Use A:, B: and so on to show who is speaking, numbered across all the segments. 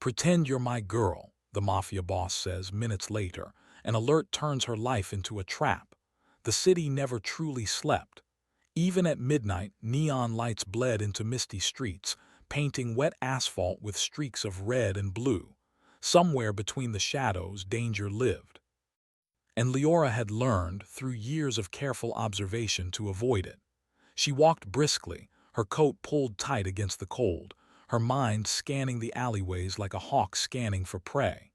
A: "Pretend you're my girl," the Mafia boss says minutes later, and Alert turns her life into a trap. The city never truly slept. Even at midnight, neon lights bled into misty streets, painting wet asphalt with streaks of red and blue. Somewhere between the shadows, danger lived. And Leora had learned, through years of careful observation, to avoid it. She walked briskly, her coat pulled tight against the cold, her mind scanning the alleyways like a hawk scanning for prey.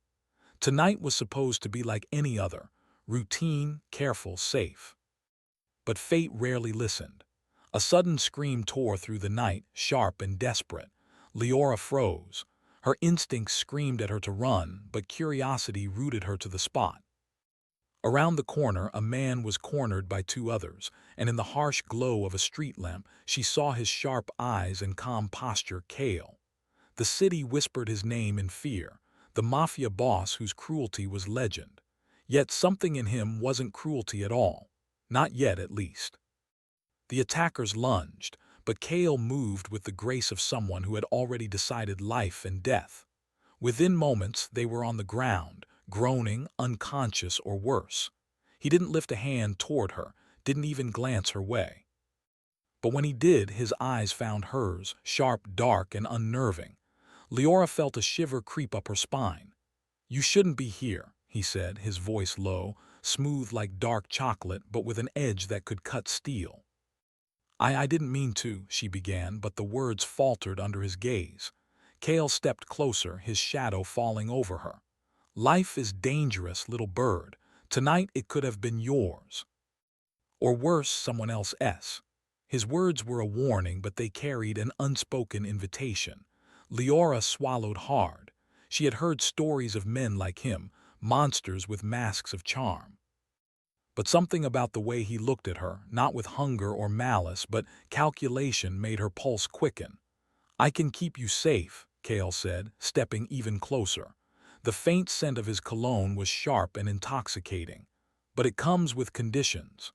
A: Tonight was supposed to be like any other, routine, careful, safe. But fate rarely listened. A sudden scream tore through the night, sharp and desperate. Leora froze. Her instincts screamed at her to run, but curiosity rooted her to the spot. Around the corner, a man was cornered by two others, and in the harsh glow of a street lamp, she saw his sharp eyes and calm posture. Kale. The city whispered his name in fear, the Mafia boss whose cruelty was legend. Yet something in him wasn't cruelty at all. Not yet, at least. The attackers lunged, but Kale moved with the grace of someone who had already decided life and death. Within moments, they were on the ground, groaning, unconscious, or worse. He didn't lift a hand toward her, didn't even glance her way. But when he did, his eyes found hers, sharp, dark, and unnerving. Leora felt a shiver creep up her spine. "You shouldn't be here," he said, his voice low, smooth like dark chocolate, but with an edge that could cut steel. I didn't mean to," she began, but the words faltered under his gaze. Kale stepped closer, his shadow falling over her. "Life is dangerous, little bird. Tonight it could have been yours. Or worse, someone else's." His words were a warning, but they carried an unspoken invitation. Leora swallowed hard. She had heard stories of men like him, monsters with masks of charm. But something about the way he looked at her, not with hunger or malice, but calculation, made her pulse quicken. "I can keep you safe," Kale said, stepping even closer. The faint scent of his cologne was sharp and intoxicating. "But it comes with conditions."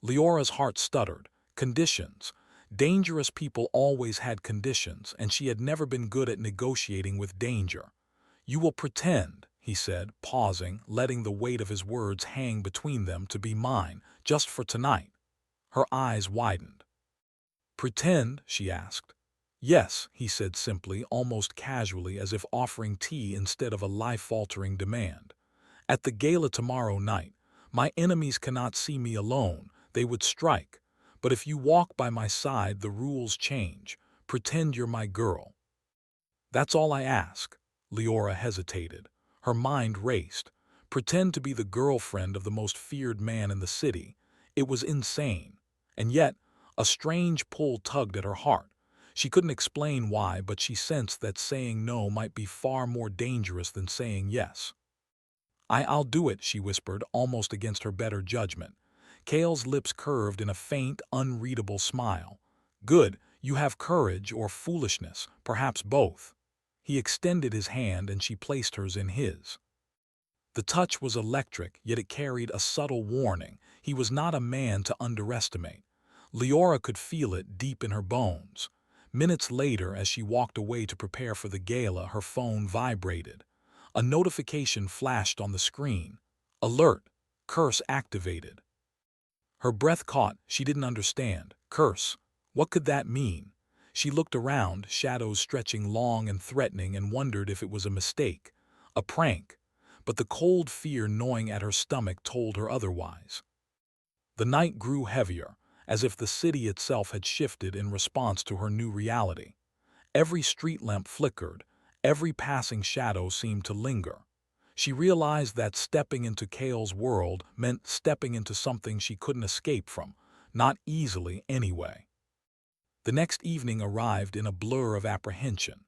A: Leora's heart stuttered. Conditions. Dangerous people always had conditions, and she had never been good at negotiating with danger. "You will pretend," he said, pausing, letting the weight of his words hang between them, "to be mine, just for tonight." Her eyes widened. "Pretend?" she asked. "Yes," he said simply, almost casually, as if offering tea instead of a life-altering demand. "At the gala tomorrow night, my enemies cannot see me alone, they would strike. But if you walk by my side, the rules change. Pretend you're my girl." "That's all I ask." Leora hesitated. Her mind raced. Pretend to be the girlfriend of the most feared man in the city. It was insane. And yet, a strange pull tugged at her heart. She couldn't explain why, but she sensed that saying no might be far more dangerous than saying yes. I'll do it," she whispered, almost against her better judgment. Kale's lips curved in a faint, unreadable smile. "Good, you have courage or foolishness, perhaps both." He extended his hand and she placed hers in his. The touch was electric, yet it carried a subtle warning. He was not a man to underestimate. Leora could feel it deep in her bones. Minutes later, as she walked away to prepare for the gala, her phone vibrated. A notification flashed on the screen. "Alert! Curse activated." Her breath caught. She didn't understand. Curse. What could that mean? She looked around, shadows stretching long and threatening, and wondered if it was a mistake, a prank. But the cold fear gnawing at her stomach told her otherwise. The night grew heavier, as if the city itself had shifted in response to her new reality. Every street lamp flickered, every passing shadow seemed to linger. She realized that stepping into Kale's world meant stepping into something she couldn't escape from, not easily anyway. The next evening arrived in a blur of apprehension.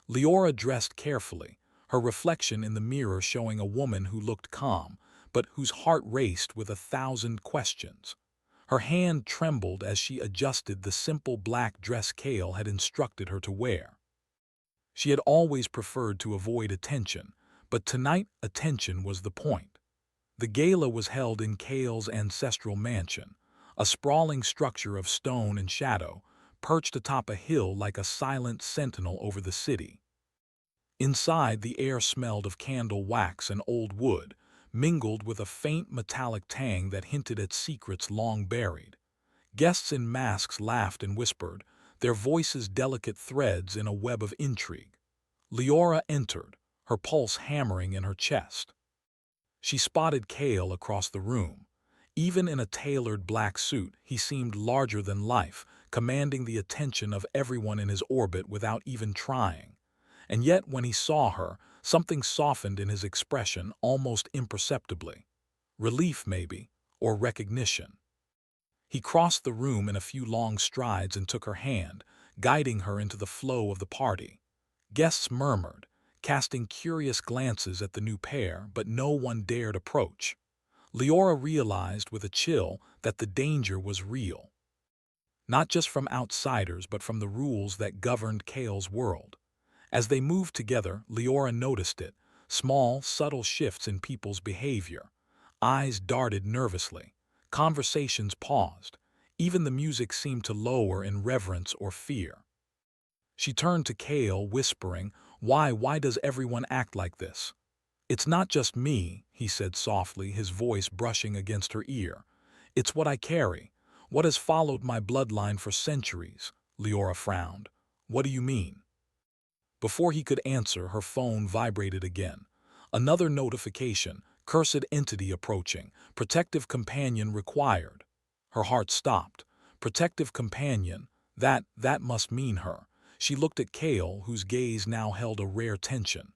A: Leora dressed carefully, her reflection in the mirror showing a woman who looked calm, but whose heart raced with 1,000 questions. Her hand trembled as she adjusted the simple black dress Kale had instructed her to wear. She had always preferred to avoid attention, but tonight attention was the point. The gala was held in Kale's ancestral mansion, a sprawling structure of stone and shadow, perched atop a hill like a silent sentinel over the city. Inside, the air smelled of candle wax and old wood, mingled with a faint metallic tang that hinted at secrets long buried. Guests in masks laughed and whispered, their voices delicate threads in a web of intrigue. Leora entered, her pulse hammering in her chest. She spotted Kale across the room. Even in a tailored black suit, he seemed larger than life, commanding the attention of everyone in his orbit without even trying. And yet, when he saw her, something softened in his expression almost imperceptibly. Relief, maybe, or recognition. He crossed the room in a few long strides and took her hand, guiding her into the flow of the party. Guests murmured, casting curious glances at the new pair, but no one dared approach. Leora realized with a chill that the danger was real. Not just from outsiders, but from the rules that governed Kale's world. As they moved together, Leora noticed it, small, subtle shifts in people's behavior. Eyes darted nervously. Conversations paused. Even the music seemed to lower in reverence or fear. She turned to Kale, whispering, Why does everyone act like this?" "It's not just me," he said softly, his voice brushing against her ear. "It's what I carry, what has followed my bloodline for centuries." Leora frowned. "What do you mean?" Before he could answer, her phone vibrated again. Another notification, cursed entity approaching, protective companion required. Her heart stopped. Protective companion, that must mean her. She looked at Kale, whose gaze now held a rare tension.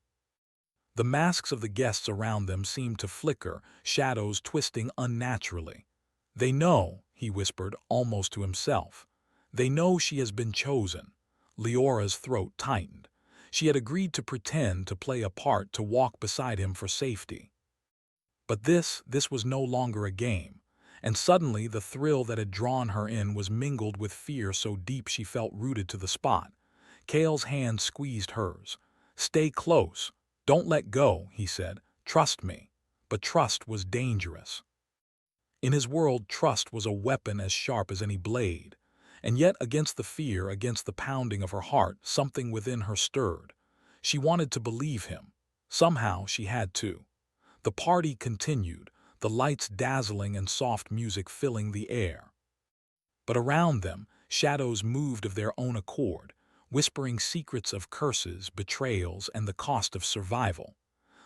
A: The masks of the guests around them seemed to flicker, shadows twisting unnaturally. "They know," he whispered, almost to himself. "They know she has been chosen." Leora's throat tightened. She had agreed to pretend, to play a part, to walk beside him for safety. But this was no longer a game, and suddenly the thrill that had drawn her in was mingled with fear so deep she felt rooted to the spot. Kale's hand squeezed hers. "Stay close. Don't let go," he said. "Trust me." But trust was dangerous. In his world, trust was a weapon as sharp as any blade. And yet, against the fear, against the pounding of her heart, something within her stirred. She wanted to believe him. Somehow she had to. The party continued, the lights dazzling and soft music filling the air. But around them, shadows moved of their own accord, whispering secrets of curses, betrayals, and the cost of survival.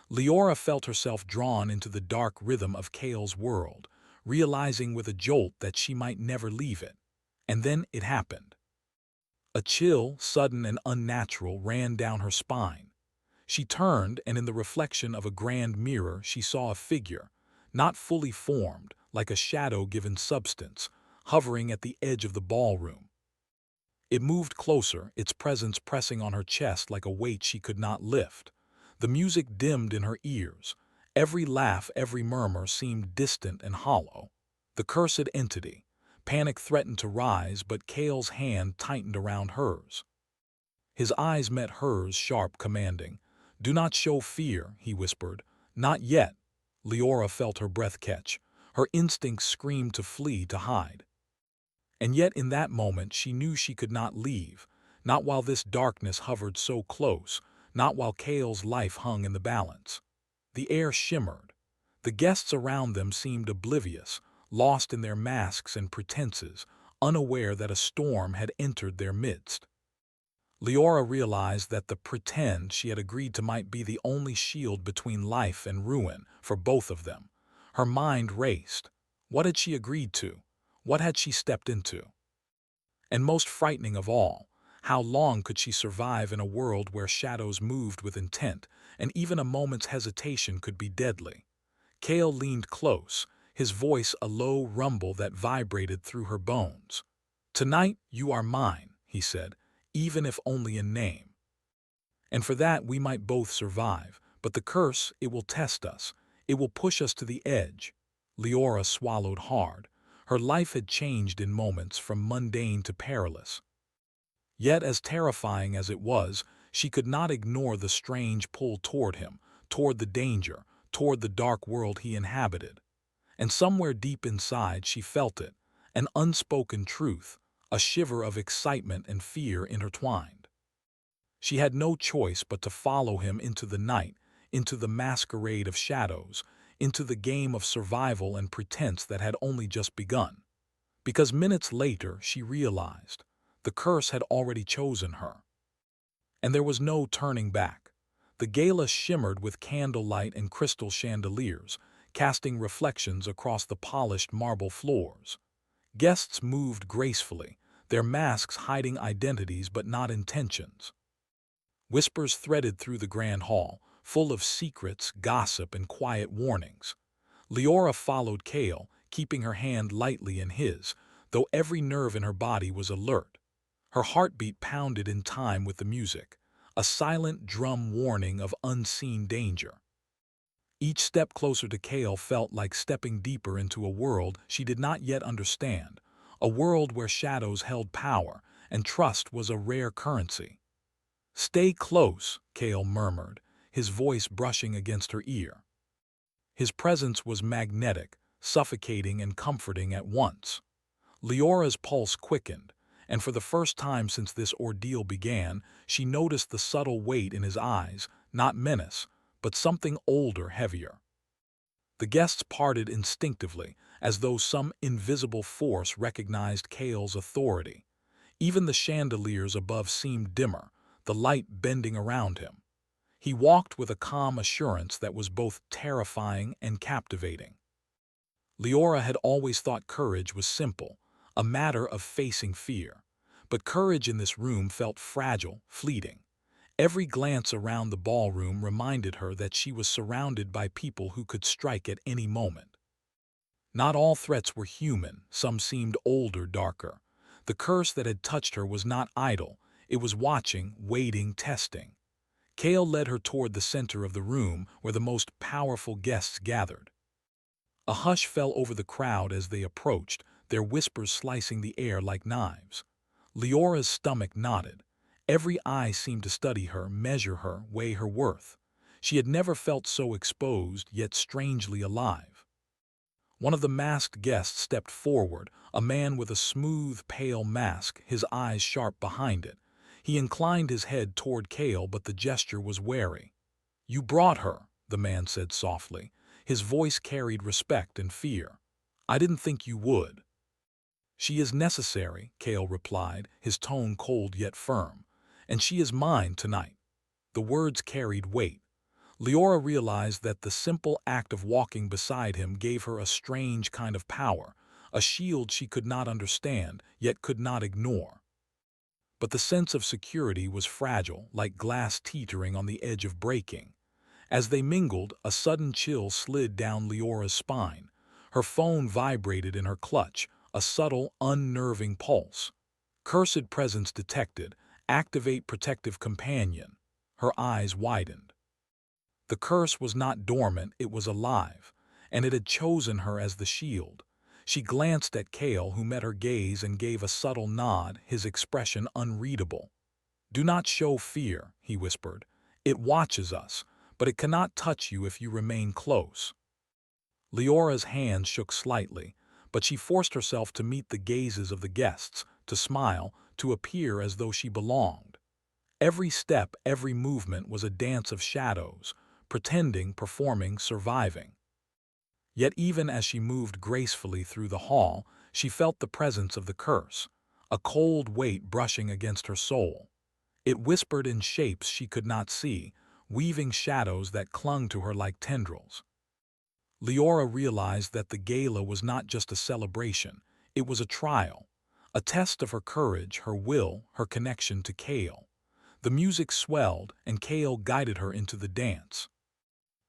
A: Leora felt herself drawn into the dark rhythm of Kale's world, realizing with a jolt that she might never leave it. And then it happened. A chill, sudden and unnatural, ran down her spine. She turned, and in the reflection of a grand mirror she saw a figure, not fully formed, like a shadow given substance, hovering at the edge of the ballroom. It moved closer, its presence pressing on her chest like a weight she could not lift. The music dimmed in her ears. Every laugh, every murmur seemed distant and hollow. The cursed entity. Panic threatened to rise, but Kale's hand tightened around hers. His eyes met hers, sharp, commanding. "Do not show fear," he whispered. "Not yet." Leora felt her breath catch. Her instincts screamed to flee, to hide. And yet in that moment she knew she could not leave, not while this darkness hovered so close, not while Kale's life hung in the balance. The air shimmered. The guests around them seemed oblivious, lost in their masks and pretenses, unaware that a storm had entered their midst. Leora realized that the pretend she had agreed to might be the only shield between life and ruin for both of them. Her mind raced. What had she agreed to? What had she stepped into? And most frightening of all, how long could she survive in a world where shadows moved with intent, and even a moment's hesitation could be deadly? Kale leaned close, his voice a low rumble that vibrated through her bones. "Tonight you are mine," he said, "even if only in name. And for that we might both survive, but the curse, it will test us. It will push us to the edge." Leora swallowed hard. Her life had changed in moments, from mundane to perilous. Yet, as terrifying as it was, she could not ignore the strange pull toward him, toward the danger, toward the dark world he inhabited. And somewhere deep inside she felt it, an unspoken truth, a shiver of excitement and fear intertwined. She had no choice but to follow him into the night, into the masquerade of shadows, into the game of survival and pretense that had only just begun. Because minutes later she realized the curse had already chosen her. And there was no turning back. The gala shimmered with candlelight and crystal chandeliers, casting reflections across the polished marble floors. Guests moved gracefully, their masks hiding identities but not intentions. Whispers threaded through the grand hall, full of secrets, gossip, and quiet warnings. Leora followed Kale, keeping her hand lightly in his, though every nerve in her body was alert. Her heartbeat pounded in time with the music, a silent drum warning of unseen danger. Each step closer to Kale felt like stepping deeper into a world she did not yet understand, a world where shadows held power and trust was a rare currency. "Stay close," Kale murmured, his voice brushing against her ear. His presence was magnetic, suffocating and comforting at once. Leora's pulse quickened, and for the first time since this ordeal began, she noticed the subtle weight in his eyes, not menace, but something older, heavier. The guests parted instinctively, as though some invisible force recognized Kale's authority. Even the chandeliers above seemed dimmer, the light bending around him. He walked with a calm assurance that was both terrifying and captivating. Leora had always thought courage was simple, a matter of facing fear. But courage in this room felt fragile, fleeting. Every glance around the ballroom reminded her that she was surrounded by people who could strike at any moment. Not all threats were human, some seemed older, darker. The curse that had touched her was not idle, it was watching, waiting, testing. Kale led her toward the center of the room where the most powerful guests gathered. A hush fell over the crowd as they approached, their whispers slicing the air like knives. Leora's stomach knotted. Every eye seemed to study her, measure her, weigh her worth. She had never felt so exposed, yet strangely alive. One of the masked guests stepped forward, a man with a smooth, pale mask, his eyes sharp behind it. He inclined his head toward Kale, but the gesture was wary. "You brought her," the man said softly. His voice carried respect and fear. "I didn't think you would." "She is necessary," Kale replied, his tone cold yet firm. "And she is mine tonight." The words carried weight. Leora realized that the simple act of walking beside him gave her a strange kind of power, a shield she could not understand, yet could not ignore. But the sense of security was fragile, like glass teetering on the edge of breaking. As they mingled, a sudden chill slid down Leora's spine. Her phone vibrated in her clutch, a subtle, unnerving pulse. "Cursed presence detected. Activate protective companion." Her eyes widened. The curse was not dormant, it was alive, and it had chosen her as the shield. She glanced at Kale, who met her gaze and gave a subtle nod, his expression unreadable. "Do not show fear," he whispered. "It watches us, but it cannot touch you if you remain close." Leora's hand shook slightly, but she forced herself to meet the gazes of the guests, to smile, to appear as though she belonged. Every step, every movement was a dance of shadows, pretending, performing, surviving. Yet even as she moved gracefully through the hall, she felt the presence of the curse, a cold weight brushing against her soul. It whispered in shapes she could not see, weaving shadows that clung to her like tendrils. Leora realized that the gala was not just a celebration, it was a trial, a test of her courage, her will, her connection to Kale. The music swelled, and Kale guided her into the dance.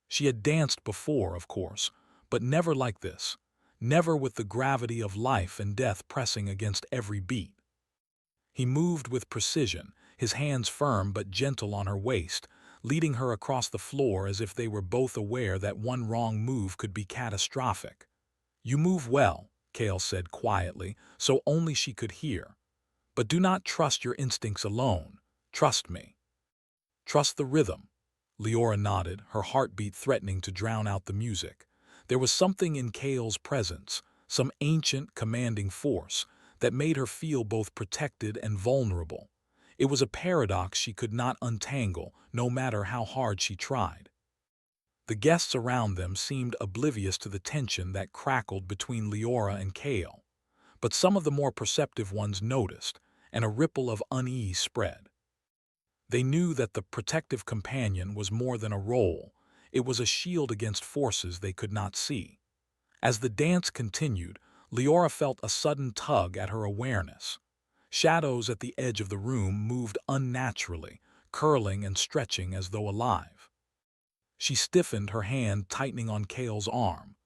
A: She had danced before, of course, but never like this, never with the gravity of life and death pressing against every beat. He moved with precision, his hands firm but gentle on her waist, leading her across the floor as if they were both aware that one wrong move could be catastrophic. "You move well," Kale said quietly, so only she could hear. "But do not trust your instincts alone. Trust me." "Trust the rhythm." Leora nodded, her heartbeat threatening to drown out the music. There was something in Kale's presence, some ancient, commanding force, that made her feel both protected and vulnerable. It was a paradox she could not untangle, no matter how hard she tried. The guests around them seemed oblivious to the tension that crackled between Leora and Kale, but some of the more perceptive ones noticed, and a ripple of unease spread. They knew that the protective companion was more than a role, it was a shield against forces they could not see. As the dance continued, Leora felt a sudden tug at her awareness. Shadows at the edge of the room moved unnaturally, curling and stretching as though alive. She stiffened, her hand tightening on Kale's arm.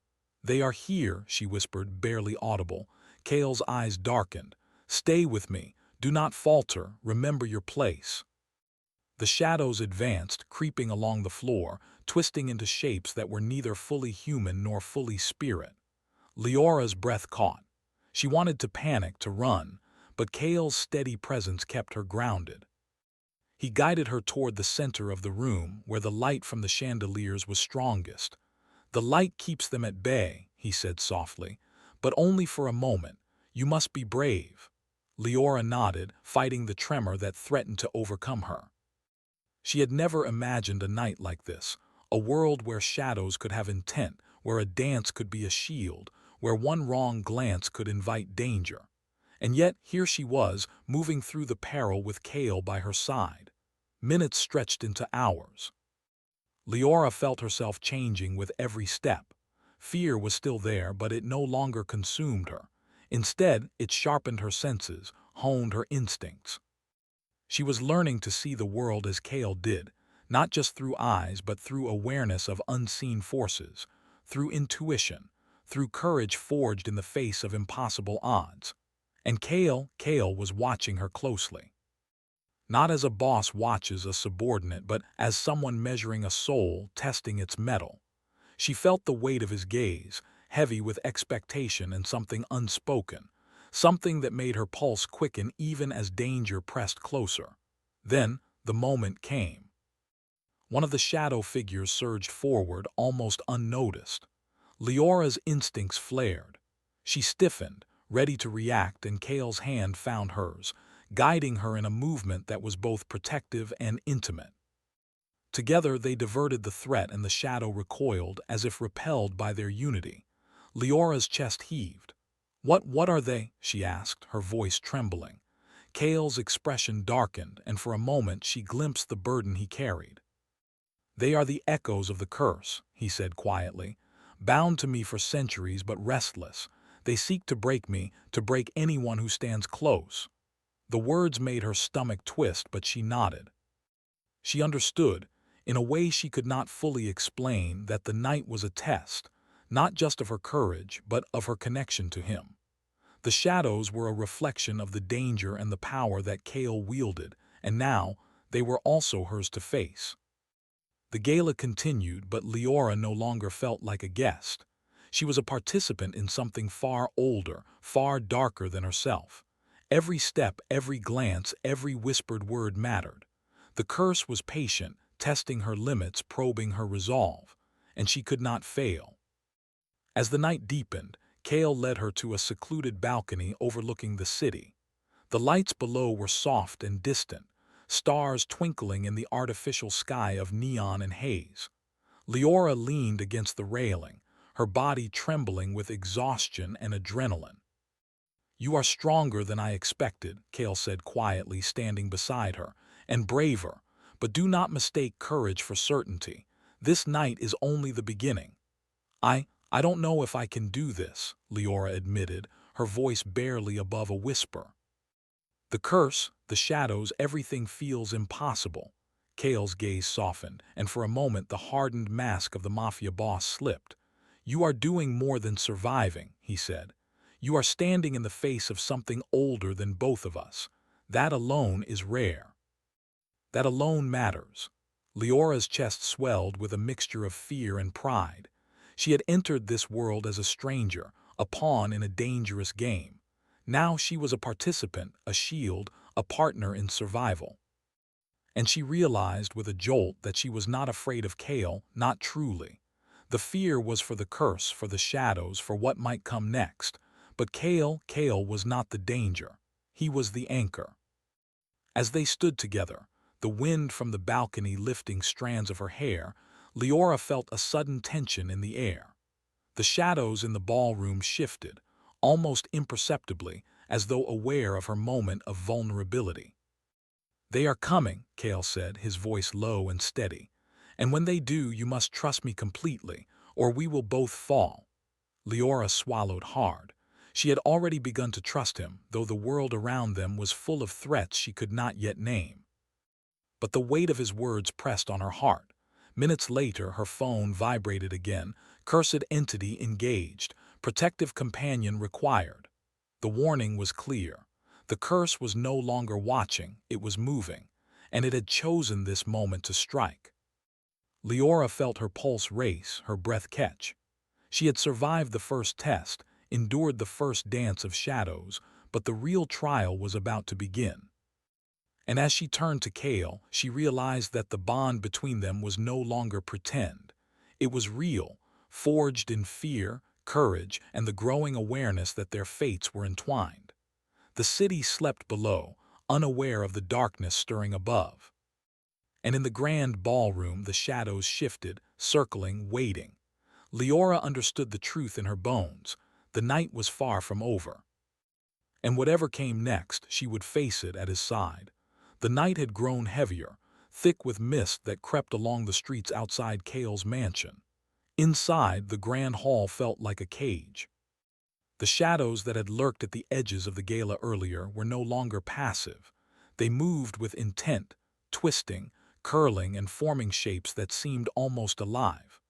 A: "They are here," she whispered, barely audible. Kale's eyes darkened. "Stay with me. Do not falter. Remember your place." The shadows advanced, creeping along the floor, twisting into shapes that were neither fully human nor fully spirit. Leora's breath caught. She wanted to panic, to run, but Kale's steady presence kept her grounded. He guided her toward the center of the room, where the light from the chandeliers was strongest. "The light keeps them at bay," he said softly, "but only for a moment. You must be brave." Leora nodded, fighting the tremor that threatened to overcome her. She had never imagined a night like this, a world where shadows could have intent, where a dance could be a shield, where one wrong glance could invite danger. And yet here she was, moving through the peril with Kale by her side. Minutes stretched into hours. Leora felt herself changing with every step. Fear was still there, but it no longer consumed her. Instead, it sharpened her senses, honed her instincts. She was learning to see the world as Kale did, not just through eyes but through awareness of unseen forces, through intuition, through courage forged in the face of impossible odds. And Kale was watching her closely. Not as a boss watches a subordinate, but as someone measuring a soul, testing its mettle. She felt the weight of his gaze, heavy with expectation and something unspoken, something that made her pulse quicken even as danger pressed closer. Then, the moment came. One of the shadow figures surged forward, almost unnoticed. Leora's instincts flared. She stiffened, ready to react, and Kale's hand found hers, guiding her in a movement that was both protective and intimate. Together they diverted the threat, and the shadow recoiled as if repelled by their unity. Leora's chest heaved. What are they?" she asked, her voice trembling. Kale's expression darkened, and for a moment she glimpsed the burden he carried. "They are the echoes of the curse," he said quietly. "Bound to me for centuries, but restless. They seek to break me, to break anyone who stands close." The words made her stomach twist, but she nodded. She understood, in a way she could not fully explain, that the night was a test, not just of her courage, but of her connection to him. The shadows were a reflection of the danger and the power that Kale wielded, and now they were also hers to face. The gala continued, but Leora no longer felt like a guest. She was a participant in something far older, far darker than herself. Every step, every glance, every whispered word mattered. The curse was patient, testing her limits, probing her resolve, and she could not fail. As the night deepened, Kale led her to a secluded balcony overlooking the city. The lights below were soft and distant, stars twinkling in the artificial sky of neon and haze. Leora leaned against the railing, her body trembling with exhaustion and adrenaline. "You are stronger than I expected," Kale said quietly, standing beside her, "and braver, but do not mistake courage for certainty. This night is only the beginning." I don't know if I can do this," Leora admitted, her voice barely above a whisper. "The curse, the shadows, everything feels impossible." Kale's gaze softened, and for a moment the hardened mask of the Mafia boss slipped. "You are doing more than surviving," he said. "You are standing in the face of something older than both of us. That alone is rare. That alone matters." Leora's chest swelled with a mixture of fear and pride. She had entered this world as a stranger, a pawn in a dangerous game. Now she was a participant, a shield, a partner in survival. And she realized with a jolt that she was not afraid of Kale, not truly. The fear was for the curse, for the shadows, for what might come next. But Kale was not the danger. He was the anchor. As they stood together, the wind from the balcony lifting strands of her hair, Leora felt a sudden tension in the air. The shadows in the ballroom shifted, almost imperceptibly, as though aware of her moment of vulnerability. "They are coming," Kale said, his voice low and steady. "And when they do, you must trust me completely, or we will both fall." Leora swallowed hard. She had already begun to trust him, though the world around them was full of threats she could not yet name. But the weight of his words pressed on her heart. Minutes later, her phone vibrated again. "Cursed entity engaged. Protective companion required." The warning was clear. The curse was no longer watching, it was moving, and it had chosen this moment to strike. Leora felt her pulse race, her breath catch. She had survived the first test, endured the first dance of shadows, but the real trial was about to begin. And as she turned to Kale, she realized that the bond between them was no longer pretend. It was real, forged in fear, courage, and the growing awareness that their fates were entwined. The city slept below, unaware of the darkness stirring above. And in the grand ballroom, the shadows shifted, circling, waiting. Leora understood the truth in her bones. The night was far from over. And whatever came next, she would face it at his side. The night had grown heavier, thick with mist that crept along the streets outside Kale's mansion. Inside, the grand hall felt like a cage. The shadows that had lurked at the edges of the gala earlier were no longer passive. They moved with intent, twisting, curling, and forming shapes that seemed almost alive.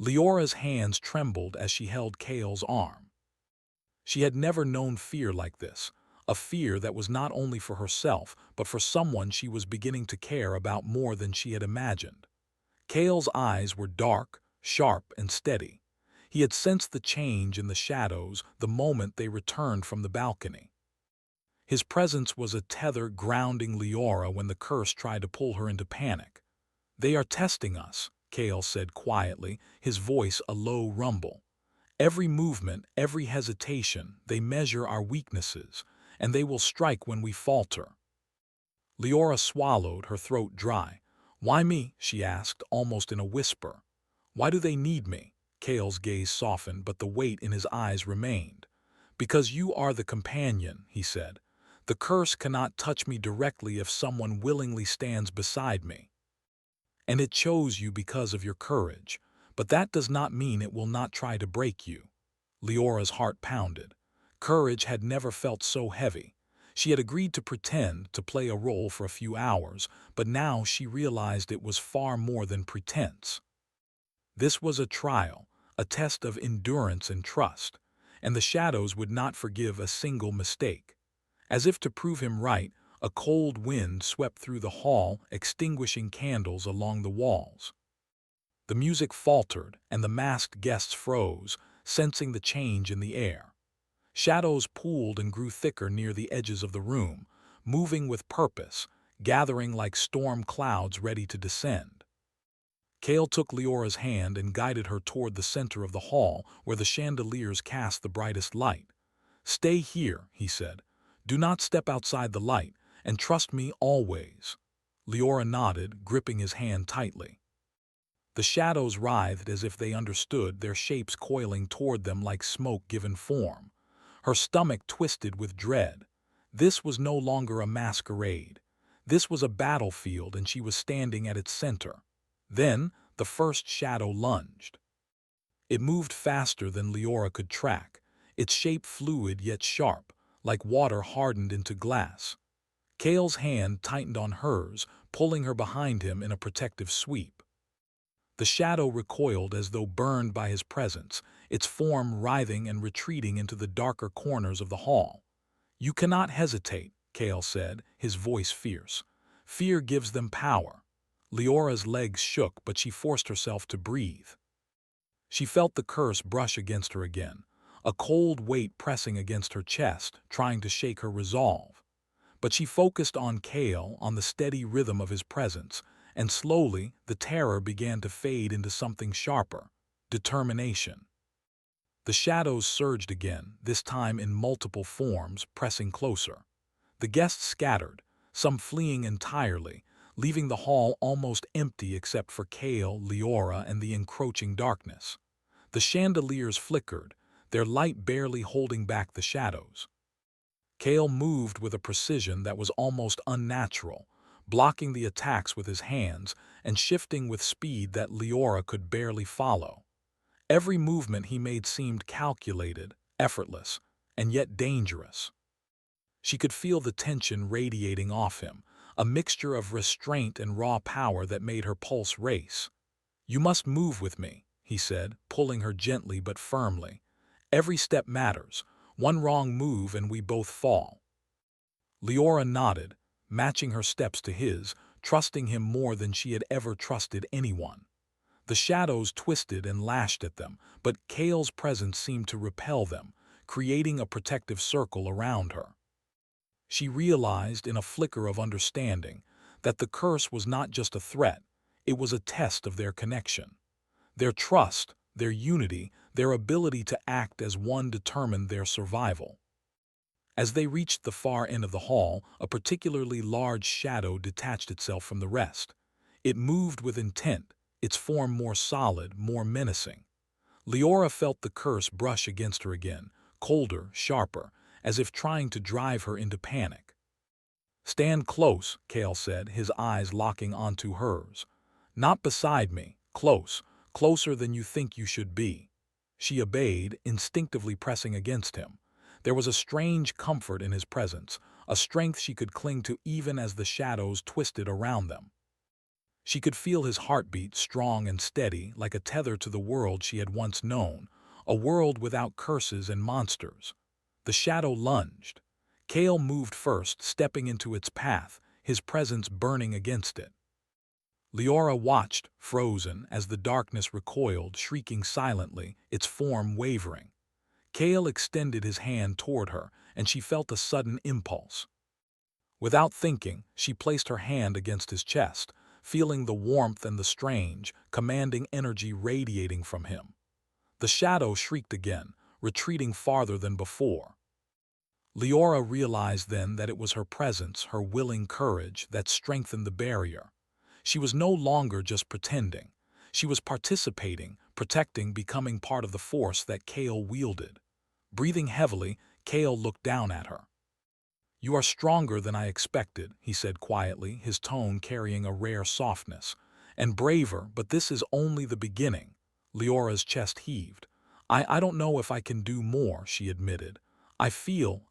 A: Leora's hands trembled as she held Kale's arm. She had never known fear like this, a fear that was not only for herself, but for someone she was beginning to care about more than she had imagined. Kale's eyes were dark, sharp, and steady. He had sensed the change in the shadows the moment they returned from the balcony. His presence was a tether grounding Leora when the curse tried to pull her into panic. "They are testing us," Kale said quietly, his voice a low rumble. "Every movement, every hesitation, they measure our weaknesses, and they will strike when we falter." Leora swallowed, her throat dry. "Why me?" she asked, almost in a whisper. "Why do they need me?" Kale's gaze softened, but the weight in his eyes remained. "Because you are the companion," he said. "The curse cannot touch me directly if someone willingly stands beside me. And it chose you because of your courage. But that does not mean it will not try to break you." Leora's heart pounded. Courage had never felt so heavy. She had agreed to pretend, to play a role for a few hours, but now she realized it was far more than pretense. This was a trial, a test of endurance and trust, and the shadows would not forgive a single mistake. As if to prove him right, a cold wind swept through the hall, extinguishing candles along the walls. The music faltered, and the masked guests froze, sensing the change in the air. Shadows pooled and grew thicker near the edges of the room, moving with purpose, gathering like storm clouds ready to descend. Kale took Leora's hand and guided her toward the center of the hall, where the chandeliers cast the brightest light. "Stay here," he said. "Do not step outside the light, and trust me always." Leora nodded, gripping his hand tightly. The shadows writhed as if they understood, their shapes coiling toward them like smoke given form. Her stomach twisted with dread. This was no longer a masquerade. This was a battlefield, and she was standing at its center. Then, the first shadow lunged. It moved faster than Leora could track, its shape fluid yet sharp, like water hardened into glass. Kale's hand tightened on hers, pulling her behind him in a protective sweep. The shadow recoiled as though burned by his presence, its form writhing and retreating into the darker corners of the hall. "You cannot hesitate," Kale said, his voice fierce. "Fear gives them power." Leora's legs shook, but she forced herself to breathe. She felt the curse brush against her again, a cold weight pressing against her chest, trying to shake her resolve. But she focused on Kale, on the steady rhythm of his presence, and slowly the terror began to fade into something sharper: determination. The shadows surged again, this time in multiple forms, pressing closer. The guests scattered, some fleeing entirely, leaving the hall almost empty except for Kale, Leora, and the encroaching darkness. The chandeliers flickered, their light barely holding back the shadows. Kale moved with a precision that was almost unnatural, blocking the attacks with his hands and shifting with speed that Leora could barely follow. Every movement he made seemed calculated, effortless, and yet dangerous. She could feel the tension radiating off him, a mixture of restraint and raw power that made her pulse race. "You must move with me," he said, pulling her gently but firmly. "Every step matters. One wrong move and we both fall." Leora nodded, matching her steps to his, trusting him more than she had ever trusted anyone. The shadows twisted and lashed at them, but Kale's presence seemed to repel them, creating a protective circle around her. She realized in a flicker of understanding that the curse was not just a threat, it was a test of their connection. Their trust, their unity, their ability to act as one determined their survival. As they reached the far end of the hall, a particularly large shadow detached itself from the rest. It moved with intent, its form more solid, more menacing. Leora felt the curse brush against her again, colder, sharper, as if trying to drive her into panic. "Stand close," Kale said, his eyes locking onto hers. "Not beside me, close, closer than you think you should be." She obeyed, instinctively pressing against him. There was a strange comfort in his presence, a strength she could cling to even as the shadows twisted around them. She could feel his heartbeat, strong and steady, like a tether to the world she had once known, a world without curses and monsters. The shadow lunged. Kale moved first, stepping into its path, his presence burning against it. Leora watched, frozen, as the darkness recoiled, shrieking silently, its form wavering. Kale extended his hand toward her, and she felt a sudden impulse. Without thinking, she placed her hand against his chest, feeling the warmth and the strange, commanding energy radiating from him. The shadow shrieked again, retreating farther than before. Leora realized then that it was her presence, her willing courage, that strengthened the barrier. She was no longer just pretending. She was participating, protecting, becoming part of the force that Kale wielded. Breathing heavily, Kale looked down at her. "You are stronger than I expected," he said quietly, his tone carrying a rare softness. "And braver, but this is only the beginning." Leora's chest heaved. I don't know if I can do more," she admitted. I feel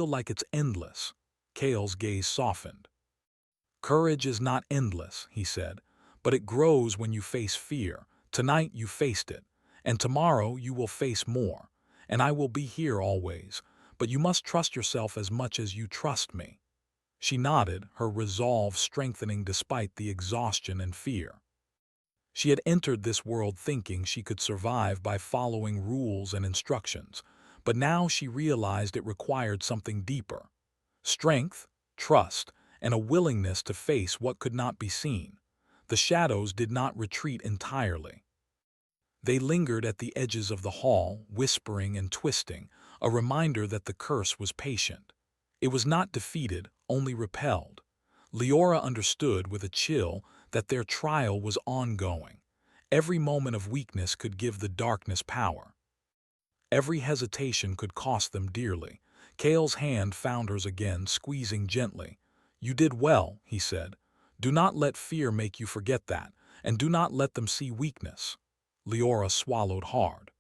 A: like it's endless." Kale's gaze softened. "Courage is not endless," he said, "but it grows when you face fear. Tonight you faced it, and tomorrow you will face more. And I will be here always, but you must trust yourself as much as you trust me." She nodded, her resolve strengthening despite the exhaustion and fear. She had entered this world thinking she could survive by following rules and instructions, but now she realized it required something deeper. Strength, trust, and a willingness to face what could not be seen. The shadows did not retreat entirely. They lingered at the edges of the hall, whispering and twisting, a reminder that the curse was patient. It was not defeated, only repelled. Leora understood with a chill that their trial was ongoing. Every moment of weakness could give the darkness power. Every hesitation could cost them dearly. Kale's hand found hers again, squeezing gently. "You did well," he said. "Do not let fear make you forget that, and do not let them see weakness." Leora swallowed hard.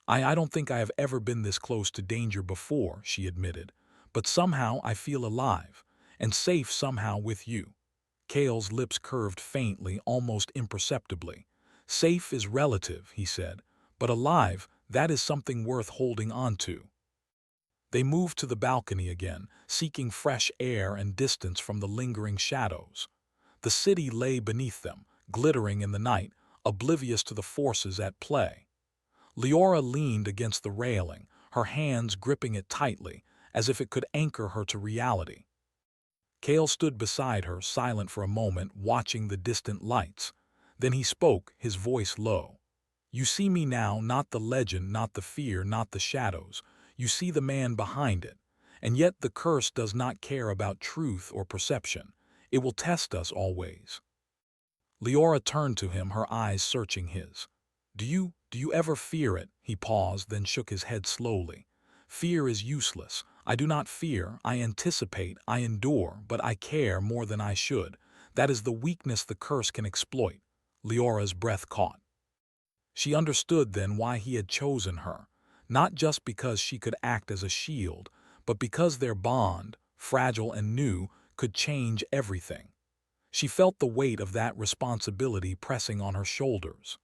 A: I don't think I have ever been this close to danger before," she admitted, "but somehow I feel alive, and safe somehow with you." Kale's lips curved faintly, almost imperceptibly. "Safe is relative," he said, "but alive, that is something worth holding on to." They moved to the balcony again, seeking fresh air and distance from the lingering shadows. The city lay beneath them, glittering in the night, oblivious to the forces at play. Leora leaned against the railing, her hands gripping it tightly, as if it could anchor her to reality. Kale stood beside her, silent for a moment, watching the distant lights. Then he spoke, his voice low. "You see me now, not the legend, not the fear, not the shadows. You see the man behind it. And yet the curse does not care about truth or perception. It will test us always. Leora turned to him, her eyes searching his. Do you ever fear it? He paused, then shook his head slowly. Fear is useless. I do not fear, I anticipate, I endure, but I care more than I should. That is the weakness the curse can exploit. Leora's breath caught. She understood then why he had chosen her, not just because she could act as a shield, but because their bond, fragile and new, could change everything. She felt the weight of that responsibility pressing on her shoulders.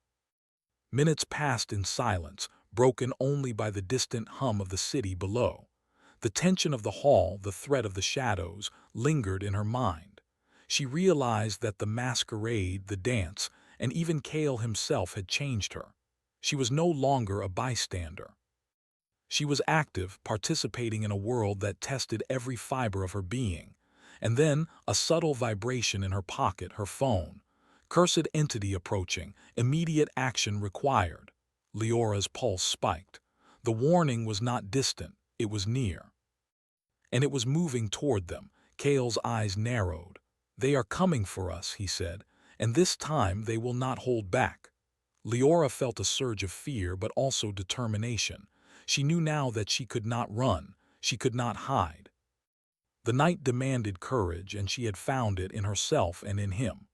A: Minutes passed in silence, broken only by the distant hum of the city below. The tension of the hall, the threat of the shadows, lingered in her mind. She realized that the masquerade, the dance, and even Cale himself had changed her. She was no longer a bystander. She was active, participating in a world that tested every fiber of her being. And then, a subtle vibration in her pocket, her phone. Cursed entity approaching, immediate action required. Leora's pulse spiked. The warning was not distant, it was near. And it was moving toward them. Cale's eyes narrowed. They are coming for us, he said, and this time they will not hold back. Leora felt a surge of fear but also determination. She knew now that she could not run, she could not hide. The night demanded courage, and she had found it in herself and in him.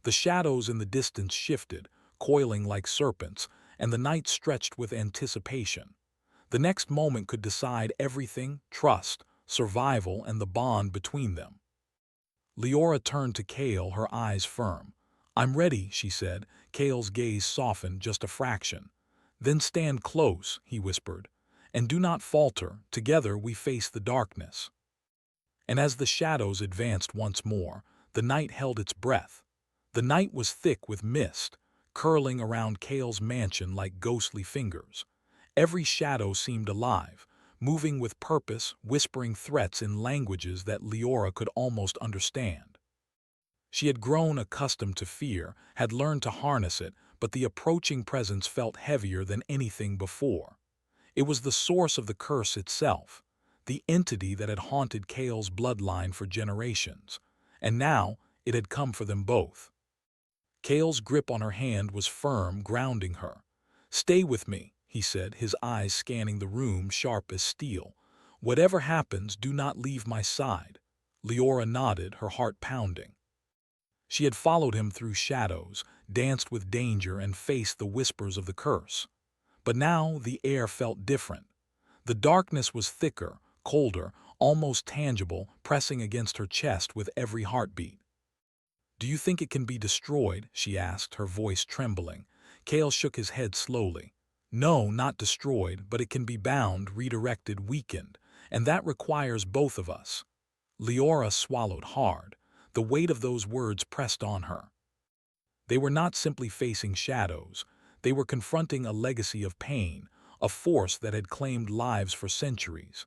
A: The shadows in the distance shifted, coiling like serpents, and the night stretched with anticipation. The next moment could decide everything: trust, survival, and the bond between them. Leora turned to Cale, her eyes firm. "I'm ready," she said. Cale's gaze softened just a fraction. "Then stand close," he whispered, "and do not falter. Together we face the darkness." And as the shadows advanced once more, the night held its breath. The night was thick with mist, curling around Cale's mansion like ghostly fingers. Every shadow seemed alive, moving with purpose, whispering threats in languages that Leora could almost understand. She had grown accustomed to fear, had learned to harness it, but the approaching presence felt heavier than anything before. It was the source of the curse itself, the entity that had haunted Cale's bloodline for generations, and now it had come for them both. Cale's grip on her hand was firm, grounding her. "Stay with me," he said, his eyes scanning the room, sharp as steel. "Whatever happens, do not leave my side." Leora nodded, her heart pounding. She had followed him through shadows, danced with danger, and faced the whispers of the curse. But now the air felt different. The darkness was thicker, colder, almost tangible, pressing against her chest with every heartbeat. "Do you think it can be destroyed?" she asked, her voice trembling. Cale shook his head slowly. "No, not destroyed, but it can be bound, redirected, weakened, and that requires both of us." Leora swallowed hard. The weight of those words pressed on her. They were not simply facing shadows. They were confronting a legacy of pain, a force that had claimed lives for centuries.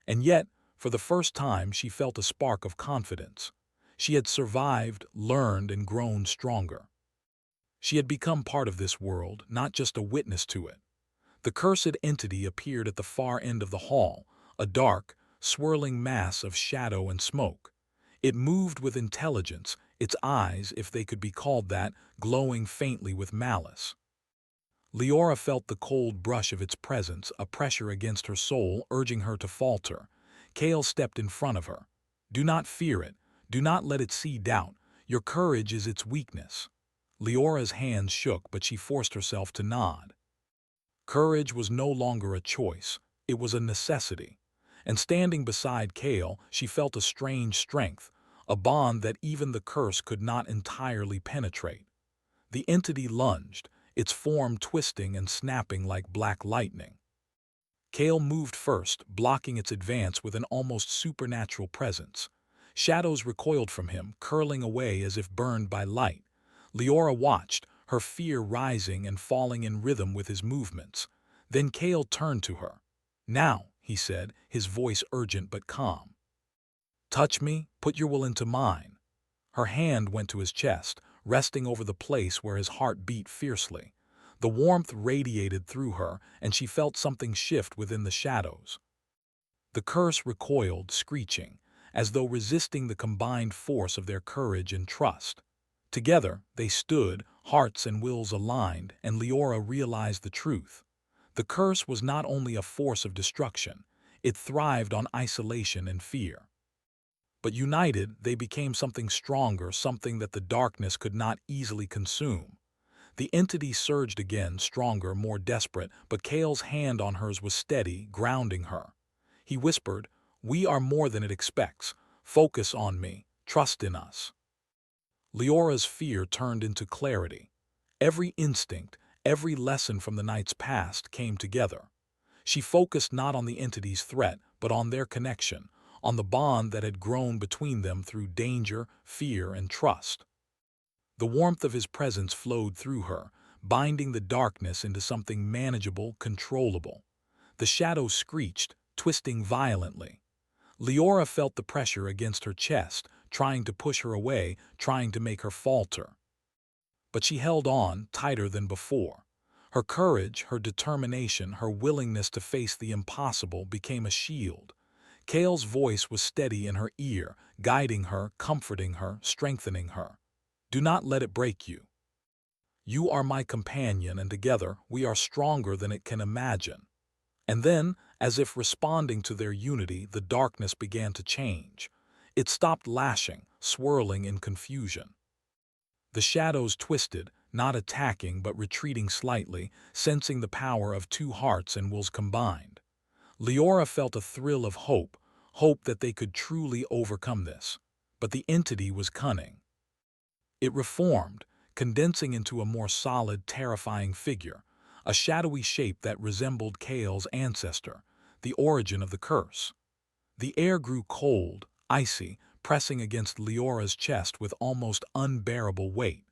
A: And yet, for the first time, she felt a spark of confidence. She had survived, learned, and grown stronger. She had become part of this world, not just a witness to it. The cursed entity appeared at the far end of the hall, a dark, swirling mass of shadow and smoke. It moved with intelligence, its eyes, if they could be called that, glowing faintly with malice. Leora felt the cold brush of its presence, a pressure against her soul, urging her to falter. Cale stepped in front of her. "Do not fear it. Do not let it see doubt. Your courage is its weakness." Leora's hands shook, but she forced herself to nod. Courage was no longer a choice. It was a necessity. And standing beside Cale, she felt a strange strength, a bond that even the curse could not entirely penetrate. The entity lunged, its form twisting and snapping like black lightning. Cale moved first, blocking its advance with an almost supernatural presence. Shadows recoiled from him, curling away as if burned by light. Leora watched, her fear rising and falling in rhythm with his movements. Then Cale turned to her. "Now," he said, his voice urgent but calm. "Touch me, put your will into mine." Her hand went to his chest, resting over the place where his heart beat fiercely. The warmth radiated through her, and she felt something shift within the shadows. The curse recoiled, screeching, as though resisting the combined force of their courage and trust. Together, they stood, hearts and wills aligned, and Leora realized the truth. The curse was not only a force of destruction, it thrived on isolation and fear. But united, they became something stronger, something that the darkness could not easily consume. The entity surged again, stronger, more desperate, but Kale's hand on hers was steady, grounding her. He whispered, "We are more than it expects. Focus on me. Trust in us." Leora's fear turned into clarity. Every instinct, every lesson from the night's past came together. She focused not on the entity's threat, but on their connection, on the bond that had grown between them through danger, fear, and trust. The warmth of his presence flowed through her, binding the darkness into something manageable, controllable. The shadows screeched, twisting violently. Leora felt the pressure against her chest, trying to push her away, trying to make her falter. But she held on, tighter than before. Her courage, her determination, her willingness to face the impossible became a shield. Kale's voice was steady in her ear, guiding her, comforting her, strengthening her. "Do not let it break you. You are my companion, and together we are stronger than it can imagine." And then, as if responding to their unity, the darkness began to change. It stopped lashing, swirling in confusion. The shadows twisted, not attacking but retreating slightly, sensing the power of two hearts and wills combined. Leora felt a thrill of hope, hope that they could truly overcome this. But the entity was cunning. It reformed, condensing into a more solid, terrifying figure, a shadowy shape that resembled Kale's ancestor, the origin of the curse. The air grew cold, icy, pressing against Leora's chest with almost unbearable weight.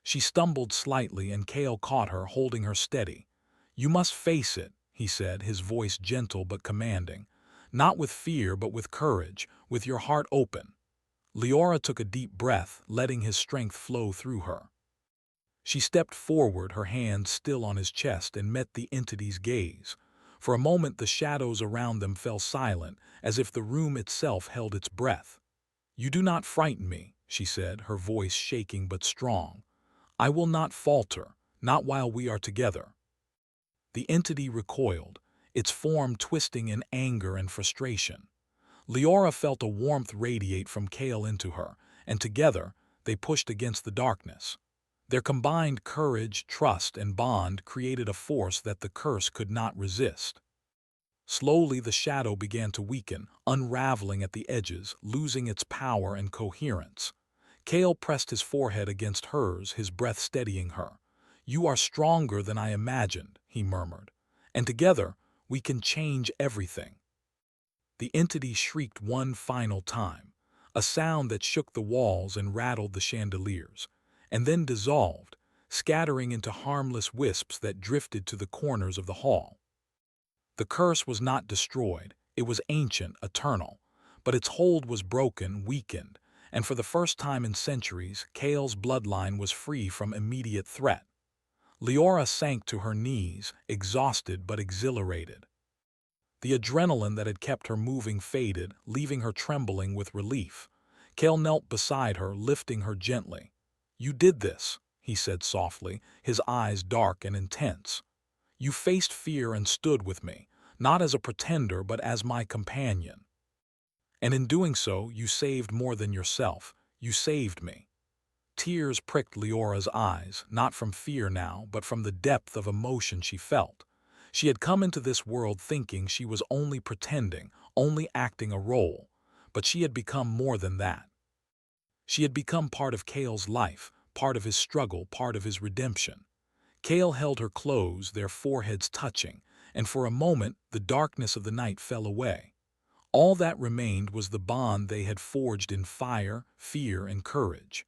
A: She stumbled slightly and Kale caught her, holding her steady. "You must face it," he said, his voice gentle but commanding. "Not with fear, but with courage, with your heart open." Leora took a deep breath, letting his strength flow through her. She stepped forward, her hand still on his chest, and met the entity's gaze. For a moment the shadows around them fell silent, as if the room itself held its breath. "You do not frighten me," she said, her voice shaking but strong. "I will not falter, not while we are together." The entity recoiled, its form twisting in anger and frustration. Leora felt a warmth radiate from Kale into her, and together they pushed against the darkness. Their combined courage, trust, and bond created a force that the curse could not resist. Slowly the shadow began to weaken, unraveling at the edges, losing its power and coherence. Kale pressed his forehead against hers, his breath steadying her. "You are stronger than I imagined," he murmured, "and together we can change everything." The entity shrieked one final time, a sound that shook the walls and rattled the chandeliers, and then dissolved, scattering into harmless wisps that drifted to the corners of the hall. The curse was not destroyed, it was ancient, eternal, but its hold was broken, weakened, and for the first time in centuries, Kale's bloodline was free from immediate threat. Leora sank to her knees, exhausted but exhilarated. The adrenaline that had kept her moving faded, leaving her trembling with relief. Kale knelt beside her, lifting her gently. "You did this," he said softly, his eyes dark and intense. "You faced fear and stood with me, not as a pretender but as my companion. And in doing so, you saved more than yourself. You saved me." Tears pricked Leora's eyes, not from fear now, but from the depth of emotion she felt. She had come into this world thinking she was only pretending, only acting a role, but she had become more than that. She had become part of Kale's life, part of his struggle, part of his redemption. Kale held her close, their foreheads touching, and for a moment the darkness of the night fell away. All that remained was the bond they had forged in fire, fear, and courage.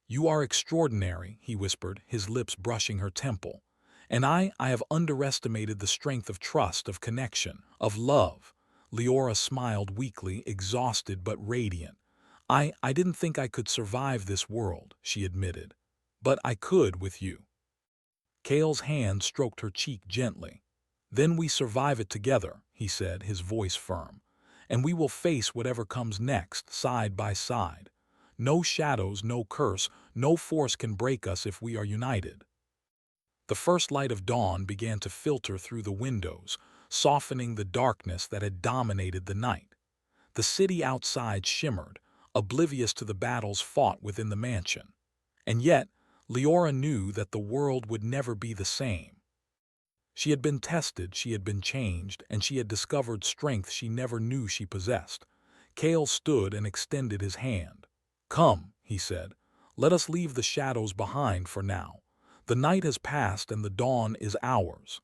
A: "You are extraordinary," he whispered, his lips brushing her temple. "And I have underestimated the strength of trust, of connection, of love." Leora smiled weakly, exhausted but radiant. I didn't think I could survive this world," she admitted. "But I could with you." Kale's hand stroked her cheek gently. "Then we survive it together," he he said, his voice firm, "and we will face whatever comes next, side by side. No shadows, no curse, no force can break us if we are united." The first light of dawn began to filter through the windows, softening the darkness that had dominated the night. The city outside shimmered, oblivious to the battles fought within the mansion. And yet, Leora knew that the world would never be the same. She had been tested, she had been changed, and she had discovered strength she never knew she possessed. Kale stood and extended his hand. "Come," he said, "let us leave the shadows behind for now. The night has passed and the dawn is ours."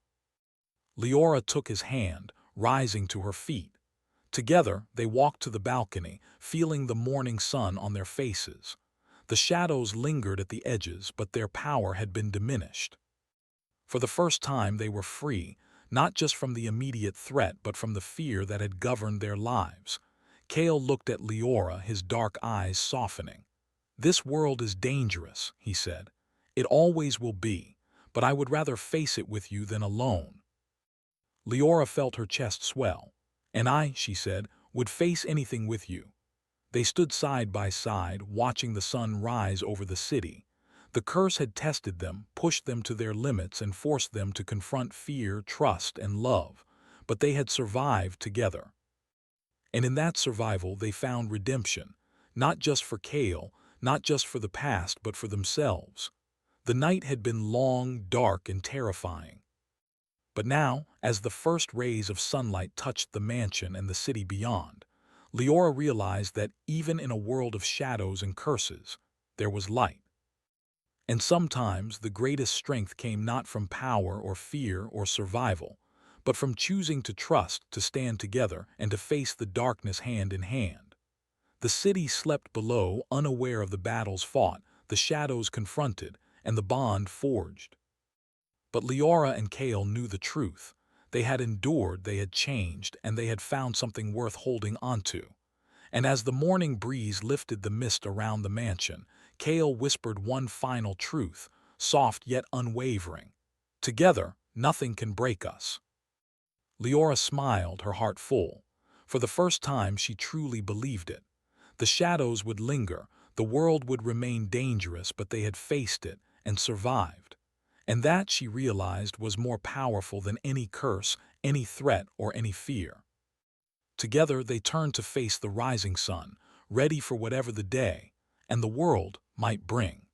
A: Leora took his hand, rising to her feet. Together, they walked to the balcony, feeling the morning sun on their faces. The shadows lingered at the edges, but their power had been diminished. For the first time they were free, not just from the immediate threat but from the fear that had governed their lives. Kale looked at Leora, his dark eyes softening. "This world is dangerous," he said. "It always will be, but I would rather face it with you than alone." Leora felt her chest swell. "And I," she said, "would face anything with you." They stood side by side, watching the sun rise over the city. The curse had tested them, pushed them to their limits, and forced them to confront fear, trust, and love. But they had survived together. And in that survival they found redemption, not just for Kale, not just for the past, but for themselves. The night had been long, dark, and terrifying. But now, as the first rays of sunlight touched the mansion and the city beyond, Leora realized that even in a world of shadows and curses, there was light. And sometimes the greatest strength came not from power or fear or survival, but from choosing to trust, to stand together, and to face the darkness hand in hand. The city slept below, unaware of the battles fought, the shadows confronted, and the bond forged. But Leora and Kale knew the truth. They had endured, they had changed, and they had found something worth holding onto. And as the morning breeze lifted the mist around the mansion, Kale whispered one final truth, soft yet unwavering. "Together, nothing can break us." Leora smiled, her heart full. For the first time she truly believed it. The shadows would linger, the world would remain dangerous, but they had faced it and survived. And that, she realized, was more powerful than any curse, any threat, or any fear. Together they turned to face the rising sun, ready for whatever the day and the world might bring.